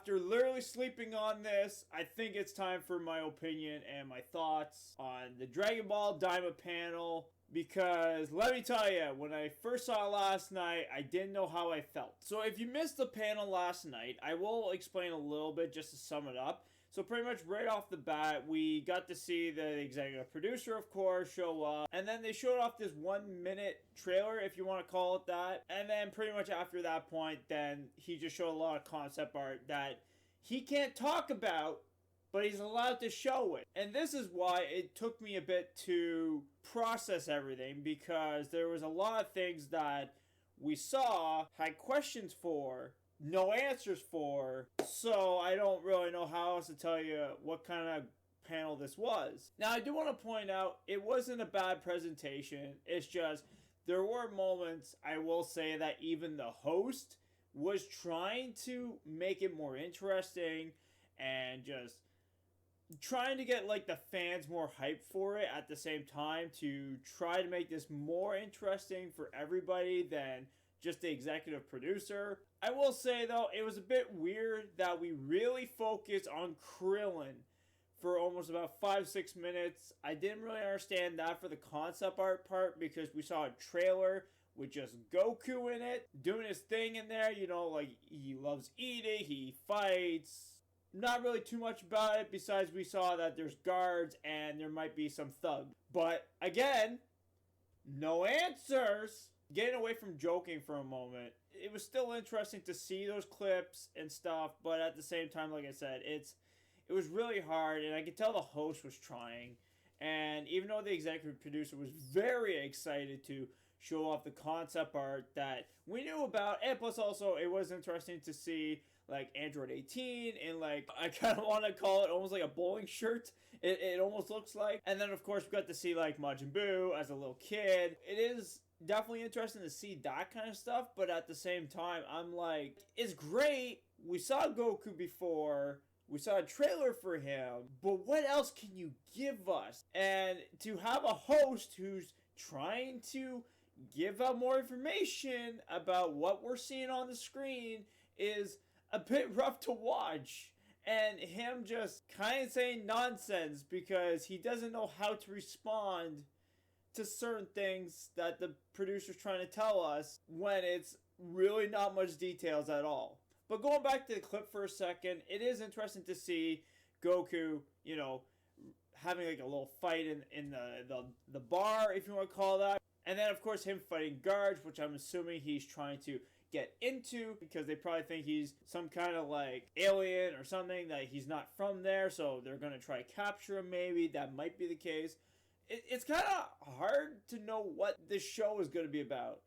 after literally sleeping on this, I think it's time for my opinion and my thoughts on the Dragonball Daima Panel. Because, let me tell you, when I first saw it last night, I didn't know how I felt. So if you missed the panel last night, I will explain a little bit just to sum it up. So pretty much right off the bat, we got to see the executive producer, of course, show up. And then they showed off this 1 minute trailer, if you want to call it that. And then pretty much after that point, then he just showed a lot of concept art that he can't talk about, but he's allowed to show it. And this is why it took me a bit to process everything, because there was a lot of things that we saw, had questions for, no answers for, so I don't really know how else to tell you what kind of panel this was. Now, I do want to point out, it wasn't a bad presentation, it's just, there were moments, I will say, that even the host was trying to make it more interesting, and just trying to get like the fans more hyped for it at the same time, to try to make this more interesting for everybody than just the executive producer. I will say though, it was a bit weird that we really focused on Krillin for almost about 5-6 minutes. I didn't really understand that for the concept art part, because we saw a trailer with just Goku in it, doing his thing in there, you know, like he loves eating, he fights. Not really too much about it, besides we saw that there's guards and there might be some thugs. But again, no answers. Getting away from joking for a moment, it was still interesting to see those clips and stuff, but at the same time, like I said, it was really hard, and I could tell the host was trying. And even though the executive producer was very excited to show off the concept art that we knew about, and plus also it was interesting to see like Android 18 and like, I kind of want to call it almost like a bowling shirt. It almost looks like. And then of course we got to see like Majin Buu as a little kid. It is definitely interesting to see that kind of stuff, but at the same time I'm like, it's great. We saw Goku before. We saw a trailer for him, but what else can you give us? And to have a host who's trying to give out more information about what we're seeing on the screen is a bit rough to watch. And him just kind of saying nonsense because he doesn't know how to respond to certain things that the producer's trying to tell us, when it's really not much details at all. But going back to the clip for a second, it is interesting to see Goku, you know, having like a little fight in the bar, if you want to call that. And then of course him fighting guards, which I'm assuming he's trying to get into, because they probably think he's some kind of like alien or something, that he's not from there, so they're going to try to capture him. Maybe that might be the case. It's kind of hard to know what this show is going to be about.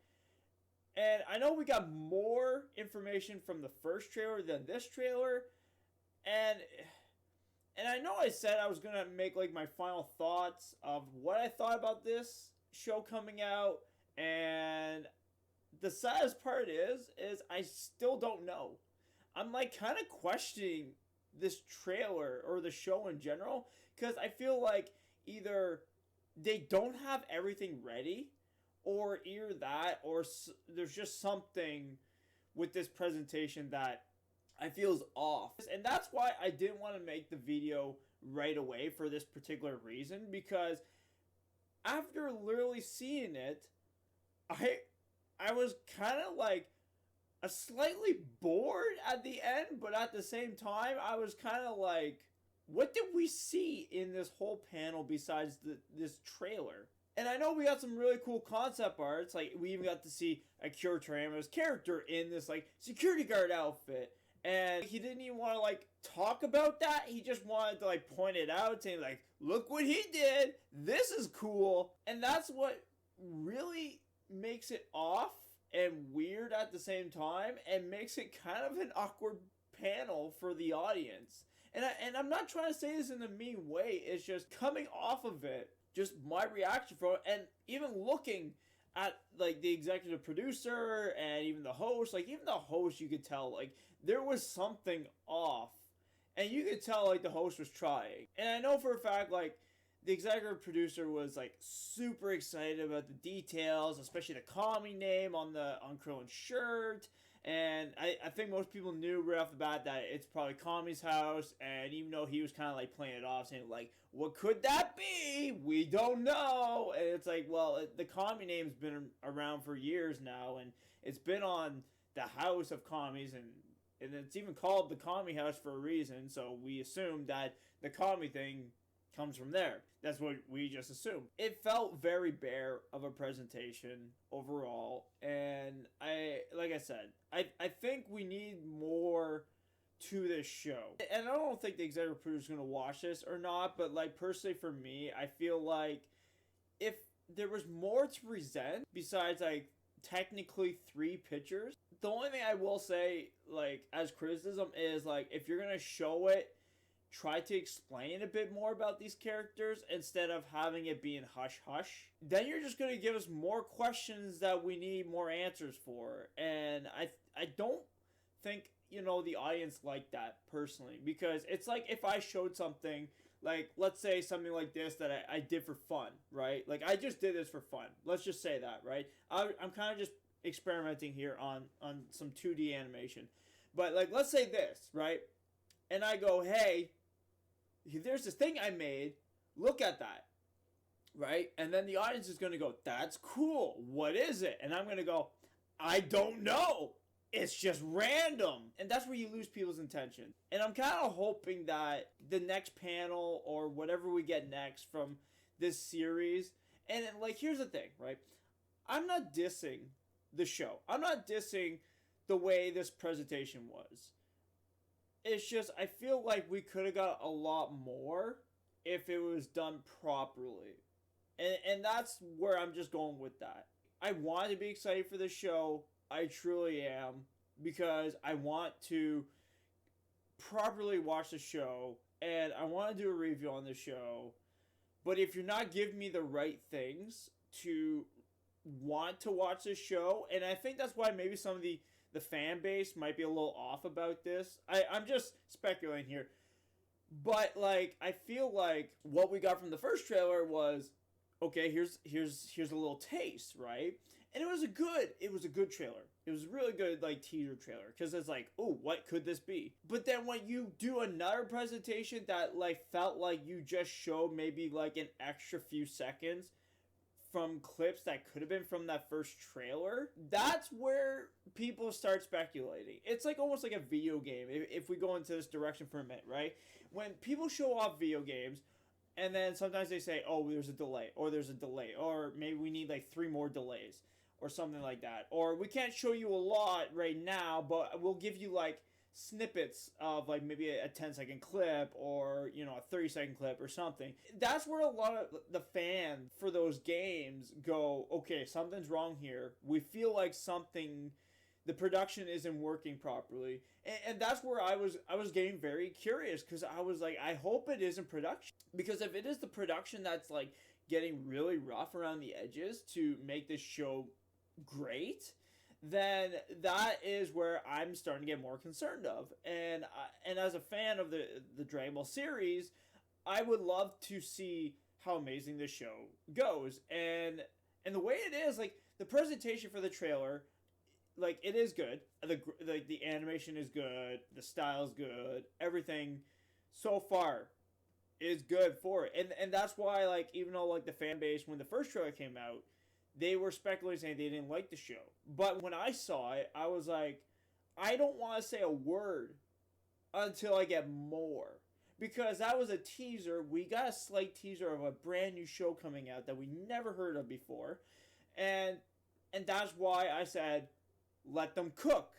And I know we got more information from the first trailer than this trailer, and I know I said I was going to make like my final thoughts of what I thought about this show coming out, and the saddest part is I still don't know. I'm like kind of questioning this trailer or the show in general, because I feel like either they don't have everything ready, or either that, or there's just something with this presentation that I feel is off. And that's why I didn't want to make the video right away, for this particular reason, because after literally seeing it, I was kind of like a slightly bored at the end, but at the same time, I was kind of like, what did we see in this whole panel besides this trailer? And I know we got some really cool concept arts, like we even got to see Akira Toriyama's character in this like security guard outfit. And he didn't even want to like talk about that. He just wanted to like point it out, saying like, look what he did. This is cool. And that's what really makes it off and weird at the same time, and makes it kind of an awkward panel for the audience. And I'm not trying to say this in a mean way. It's just coming off of it, just my reaction from it, and even looking at like the executive producer and even the host. Like even the host, you could tell like there was something off, and you could tell like the host was trying. And I know for a fact like the executive producer was like super excited about the details, especially the Kami name on Krillin's shirt, And I think most people knew right off the bat that it's probably Kami's house, and even though he was kind of like playing it off, saying like, what could that be? We don't know. And it's like, well, the Kami name's been around for years now, and it's been on the house of Kami's, and it's even called the Kami house for a reason, so we assume that the Kami thing comes from there. That's what we just assumed. It felt very bare of a presentation overall, and like I said, I think we need more to this show. And I don't think the executive producer is going to watch this or not, but like personally for me, I feel like if there was more to present besides like technically 3 pictures, the only thing I will say like as criticism is like if you're going to show it, try to explain a bit more about these characters instead of having it being hush-hush. Then you're just going to give us more questions that we need more answers for. And I don't think, you know, the audience like that personally. Because it's like if I showed something, like let's say something like this that I did for fun, right? Like I just did this for fun. Let's just say that, right? I'm kind of just experimenting here on some 2D animation. But like let's say this, right? And I go, hey, there's this thing I made, look at that, right? And then the audience is going to go, that's cool, what is it? And I'm going to go, I don't know, it's just random. And that's where you lose people's attention. And I'm kind of hoping that the next panel or whatever we get next from this series, and like here's the thing, right? I'm not dissing the show. I'm not dissing the way this presentation was. It's just, I feel like we could have got a lot more if it was done properly. And that's where I'm just going with that. I want to be excited for this show. I truly am. Because I want to properly watch the show. And I want to do a review on the show. But if you're not giving me the right things to want to watch this show, and I think that's why maybe some of the fan base might be a little off about this. I'm just speculating here. But, like, I feel like what we got from the first trailer was, okay, here's a little taste, right? And it was a good trailer. It was a really good, like, teaser trailer. Because it's like, oh, what could this be? But then when you do another presentation that, like, felt like you just showed maybe, like, an extra few seconds from clips that could have been from that first trailer, that's where people start speculating. It's like almost like a video game, if we go into this direction for a minute, right? When people show off video games, and then sometimes they say, oh, there's a delay, or maybe we need like 3 more delays, or something like that. Or we can't show you a lot right now, but we'll give you like snippets of like maybe a 10-second clip or, you know, a 30-second clip or something. That's where a lot of the fans for those games go, okay, something's wrong here. We feel like the production isn't working properly. And that's where I was getting very curious, because I was like, I hope it isn't production. Because if it is the production that's like getting really rough around the edges to make this show great, then that is where I'm starting to get more concerned of. And as a fan of the Dragon Ball series, I would love to see how amazing this show goes. And the way it is, like, the presentation for the trailer, like, it is good. The animation is good. The style is good. Everything so far is good for it. And that's why, like, even though, like, the fan base, when the first trailer came out, they were speculating saying they didn't like the show. But when I saw it, I was like, I don't want to say a word until I get more. Because that was a teaser. We got a slight teaser of a brand new show coming out that we never heard of before. And that's why I said, let them cook.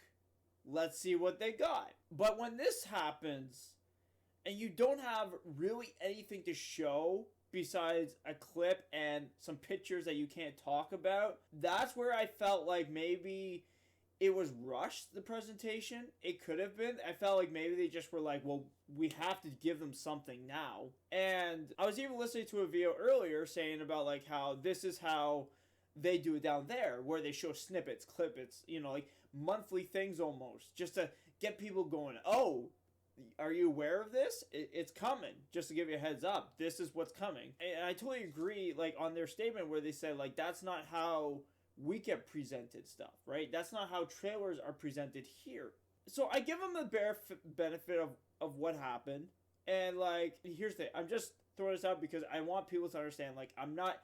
Let's see what they got. But when this happens, and you don't have really anything to show besides a clip and some pictures that you can't talk about, that's where I felt like maybe it was rushed, the presentation. It could have been. I felt like maybe they just were like, well, we have to give them something now. And I was even listening to a video earlier saying about like how this is how they do it down there, where they show snippets, clippets, you know, like monthly things almost, just to get people going, oh, are you aware of this? It's coming. Just to give you a heads up, this is what's coming. And I totally agree, like, on their statement where they said, like, that's not how we get presented stuff, right? That's not how trailers are presented here. So I give them the bare benefit of what happened. And, like, here's the thing. I'm just throwing this out because I want people to understand, like, I'm not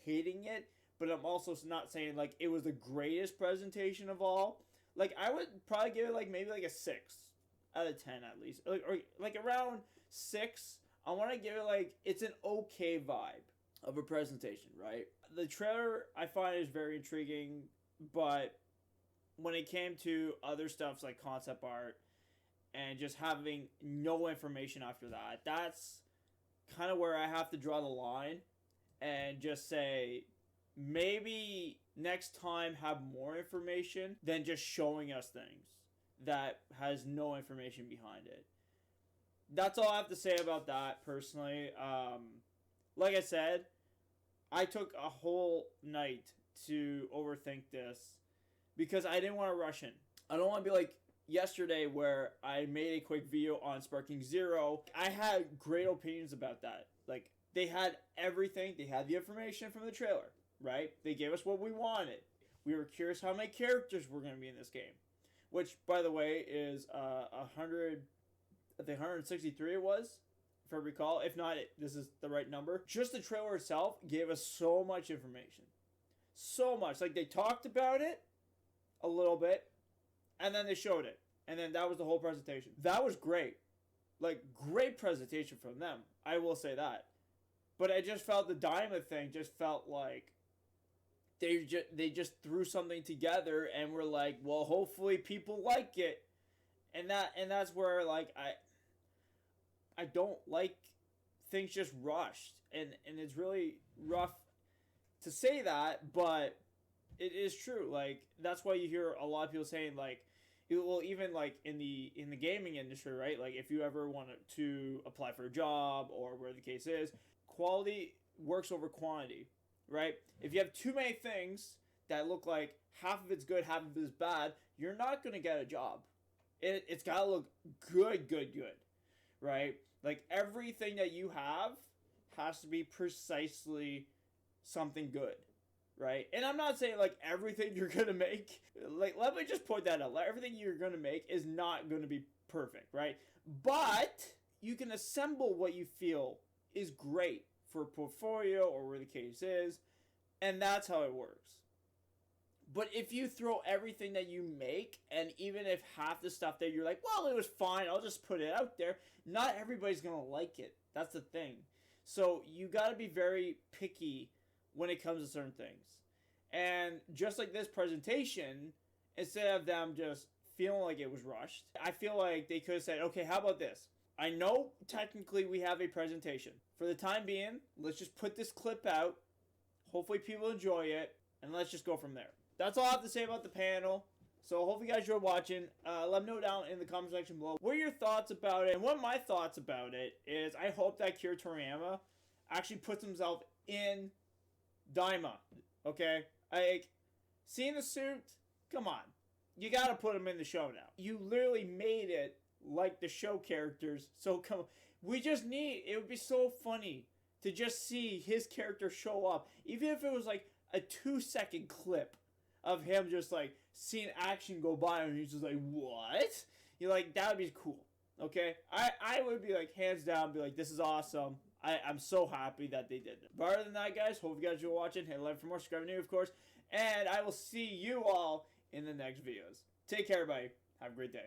hating it, but I'm also not saying, like, it was the greatest presentation of all. Like, I would probably give it, like, maybe, like, a 6 out of 10 at least. Like around 6. I want to give it, like, it's an okay vibe of a presentation, right? The trailer, I find, is very intriguing, but when it came to other stuff like concept art and just having no information after that, that's kind of where I have to draw the line and just say, maybe next time have more information than just showing us things that has no information behind it. That's all I have to say about that, personally. Like I said, I took a whole night to overthink this because I didn't want to rush in. I don't want to be like yesterday where I made a quick video on Sparking Zero. I had great opinions about that. Like, they had everything. They had the information from the trailer, right? They gave us what we wanted. We were curious how many characters were going to be in this game, which, by the way, is 100, I think 163 it was, if I recall. If not, this is the right number. Just the trailer itself gave us so much information. So much. Like, they talked about it a little bit, and then they showed it. And then that was the whole presentation. That was great. Like, great presentation from them. I will say that. But I just felt the Daima thing just felt like they just threw something together and were like, well, hopefully people like it. And that's where, like, I don't like things just rushed. And it's really rough to say that, but it is true. Like, that's why you hear a lot of people saying, like, well, even like in the gaming industry, right? Like, if you ever wanted to apply for a job or where the case is, quality works over quantity, right? If you have too many things that look like half of it's good, half of it's bad, you're not going to get a job. It's got to look good, right? Like, everything that you have has to be precisely something good, right? And I'm not saying, like, everything you're going to make, like, let me just point that out. Like, everything you're going to make is not going to be perfect, right? But you can assemble what you feel is great for a portfolio or where the case is, and that's how it works. But if you throw everything that you make, and even if half the stuff that you're like, well, it was fine, I'll just put it out there, not everybody's going to like it. That's the thing. So you got to be very picky when it comes to certain things. And just like this presentation, instead of them just feeling like it was rushed, I feel like they could have said, okay, how about this? I know technically we have a presentation. For the time being, let's just put this clip out. Hopefully people enjoy it, and let's just go from there. That's all I have to say about the panel. So hopefully you guys enjoyed watching. Let me know down in the comment section below what are your thoughts about it. And one of my thoughts about it is I hope that Kira Toriyama actually puts himself in Daima. Okay? Seeing the suit, come on. You gotta put him in the show now. You literally made it like the show characters. So come on. It would be so funny to just see his character show up. Even if it was like a 2-second clip of him just like seeing action go by and he's just like, what? You're like, that would be cool. Okay? I would be like, hands down, be like, this is awesome. I'm so happy that they did it. But other than that, guys, hope you guys enjoyed watching. Hit like for more, subscribe new, of course. And I will see you all in the next videos. Take care, everybody. Have a great day.